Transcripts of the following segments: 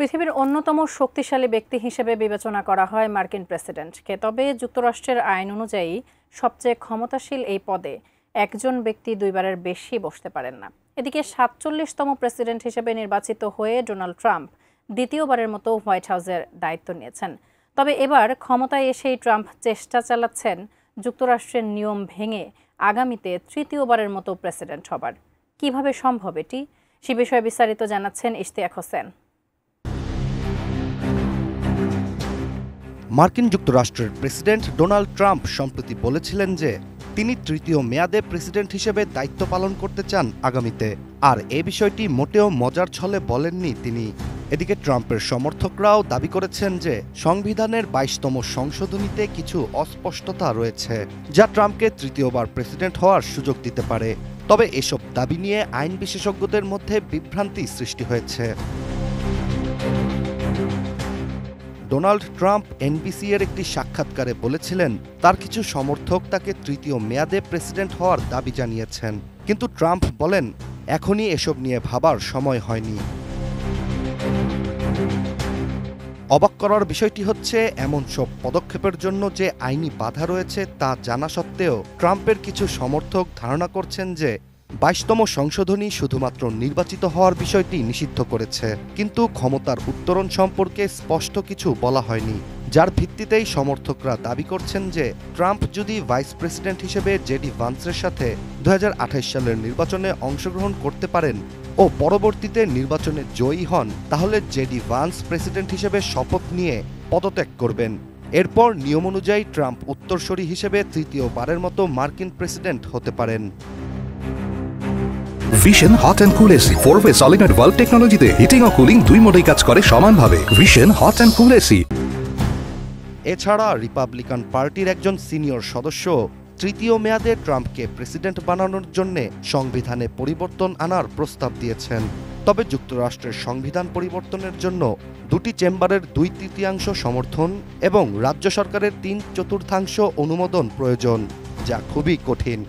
পৃথিবীর অন্যতম শক্তিশালী ব্যক্তি হিসেবে বিবেচনা করা হয় মার্কিন প্রেসিডেন্টকে। তবে যুক্তরাষ্ট্রের আইন অনুযায়ী সবচেয়ে ক্ষমতাশীল এই পদে একজন ব্যক্তি দুইবারের বেশি বসতে পারেন না। এদিকে ৪৭তম প্রেসিডেন্ট হিসেবে নির্বাচিত হয়ে ডোনাল্ড ট্রাম্প দ্বিতীয়বারের মতো হোয়াইট হাউসের দায়িত্ব নিয়েছেন। তবে এবার ক্ষমতায় এসেই ট্রাম্প চেষ্টা চালাচ্ছেন যুক্তরাষ্ট্রের নিয়ম ভেঙে আগামীতে তৃতীয়বারের মতো প্রেসিডেন্ট হবার। কিভাবে সম্ভব এটি, সে বিষয়ে বিস্তারিত জানাচ্ছেন ইশতিয়াক হোসেন। মার্কিন যুক্তরাষ্ট্রের প্রেসিডেন্ট ডোনাল্ড ট্রাম্প সম্প্রতি বলেছিলেন যে তিনি তৃতীয় মেয়াদে প্রেসিডেন্ট হিসেবে দায়িত্ব পালন করতে চান আগামীতে। আর এ বিষয়টি মোটেও মজার ছলে বলেননি তিনি। এদিকে ট্রাম্পের সমর্থকরাও দাবি করেছেন যে সংবিধানের ২২তম সংশোধনীতে কিছু অস্পষ্টতা রয়েছে, যা ট্রাম্পকে তৃতীয়বার প্রেসিডেন্ট হওয়ার সুযোগ দিতে পারে। তবে এসব দাবি নিয়ে আইন বিশেষজ্ঞদের মধ্যে বিভ্রান্তি সৃষ্টি হয়েছে। ডোনাল্ড ট্রাম্প এনবিসি এর একটি সাক্ষাৎকারে বলেছিলেন তার কিছু সমর্থক তাকে তৃতীয় মেয়াদে প্রেসিডেন্ট হওয়ার দাবি জানিয়েছেন, কিন্তু ট্রাম্প বলেন এখনই এসব নিয়ে ভাবার সময় হয়নি। অবাক করার বিষয়টি হচ্ছে এমন সব পদক্ষেপের জন্য যে আইনি বাধা রয়েছে তা জানা সত্ত্বেও ট্রাম্পের কিছু সমর্থক ধারণা করছেন যে ২২তম সংশোধনী শুধুমাত্র নির্বাচিত হওয়ার বিষয়টি নিষিদ্ধ করেছে, কিন্তু ক্ষমতার উত্তরণ সম্পর্কে স্পষ্ট কিছু বলা হয়নি, যার ভিত্তিতেই সমর্থকরা দাবি করছেন যে ট্রাম্প যদি ভাইস প্রেসিডেন্ট হিসেবে জেডি ভান্সের সাথে ২০২৮ সালের নির্বাচনে অংশগ্রহণ করতে পারেন ও পরবর্তীতে নির্বাচনে জয়ী হন, তাহলে জেডি ভান্স প্রেসিডেন্ট হিসেবে শপথ নিয়ে পদত্যাগ করবেন। এরপর নিয়ম অনুযায়ী ট্রাম্প উত্তরসূরি হিসেবে তৃতীয়বারের মতো মার্কিন প্রেসিডেন্ট হতে পারেন। Vision hot and cool AC 4-ওয়ে সলিনয়েড ভালভ টেকনোলজিতে হিটিং ও কুলিং দুই মোডেই কাজ করে সমানভাবে। Vision hot and cool AC. এছাড়া রিপাবলিকান পার্টির একজন সিনিয়র সদস্য তৃতীয় মেয়াদে ট্রাম্পকে প্রেসিডেন্ট বানানোর জন্য সংবিধানে পরিবর্তন আনার প্রস্তাব দিয়েছেন। তবে যুক্তরাষ্ট্রের সংবিধান পরিবর্তনের জন্য দুটি চেম্বারের ২/৩ সমর্থন এবং রাজ্য সরকারের ৩/৪ অনুমোদন প্রয়োজন, যা খুবই কঠিন।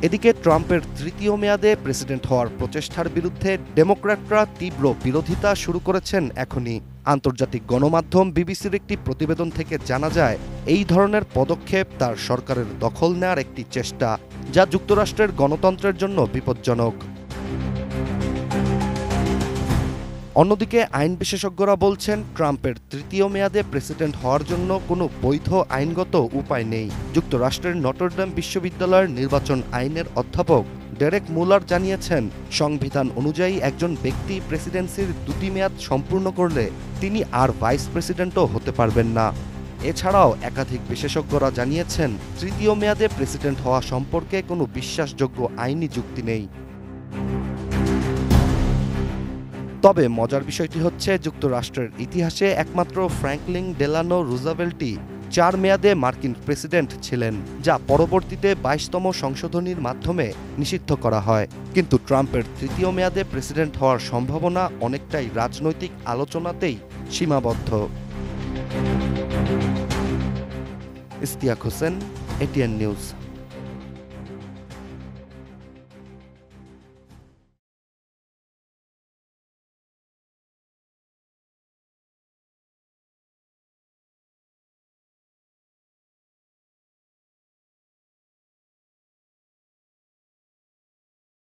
এদিকে ট্রাম্পের তৃতীয় মেয়াদে প্রেসিডেন্ট হওয়ার প্রচেষ্টার বিরুদ্ধে ডেমোক্র্যাটরা তীব্র বিরোধিতা শুরু করেছেন এখনই। আন্তর্জাতিক গণমাধ্যম বিবিসির একটি প্রতিবেদন থেকে জানা যায় এই ধরনের পদক্ষেপ তার সরকারের দখল নেওয়ার একটি চেষ্টা, যা যুক্তরাষ্ট্রের গণতন্ত্রের জন্য বিপজ্জনক। অন্যদিকে আইন বিশেষজ্ঞরা বলছেন ট্রাম্পের তৃতীয় মেয়াদে প্রেসিডেন্ট হওয়ার জন্য কোনো বৈধ আইনগত উপায় নেই। যুক্তরাষ্ট্রের নটরডেম বিশ্ববিদ্যালয়ের নির্বাচন আইনের অধ্যাপক ডেরেক মুলার জানিয়েছেন সংবিধান অনুযায়ী একজন ব্যক্তি প্রেসিডেন্সির ২টি মেয়াদ সম্পূর্ণ করলে তিনি আর ভাইস প্রেসিডেন্টও হতে পারবেন না। এছাড়াও একাধিক বিশেষজ্ঞরা জানিয়েছেন তৃতীয় মেয়াদে প্রেসিডেন্ট হওয়া সম্পর্কে কোনো বিশ্বাসযোগ্য আইনি যুক্তি নেই। তবে মজার বিষয়টি হচ্ছে যুক্তরাষ্ট্রের ইতিহাসে একমাত্র ফ্র্যাঙ্কলিন ডেলানো রুজভেল্টই ৪ মেয়াদে মার্কিন প্রেসিডেন্ট ছিলেন, যা পরবর্তীতে ২২তম সংশোধনীর মাধ্যমে নিষিদ্ধ করা হয়। কিন্তু ট্রাম্পের তৃতীয় মেয়াদে প্রেসিডেন্ট হওয়ার সম্ভাবনা অনেকটাই রাজনৈতিক আলোচনাতেই সীমাবদ্ধ। Ishtiaq Hossain, ATN news.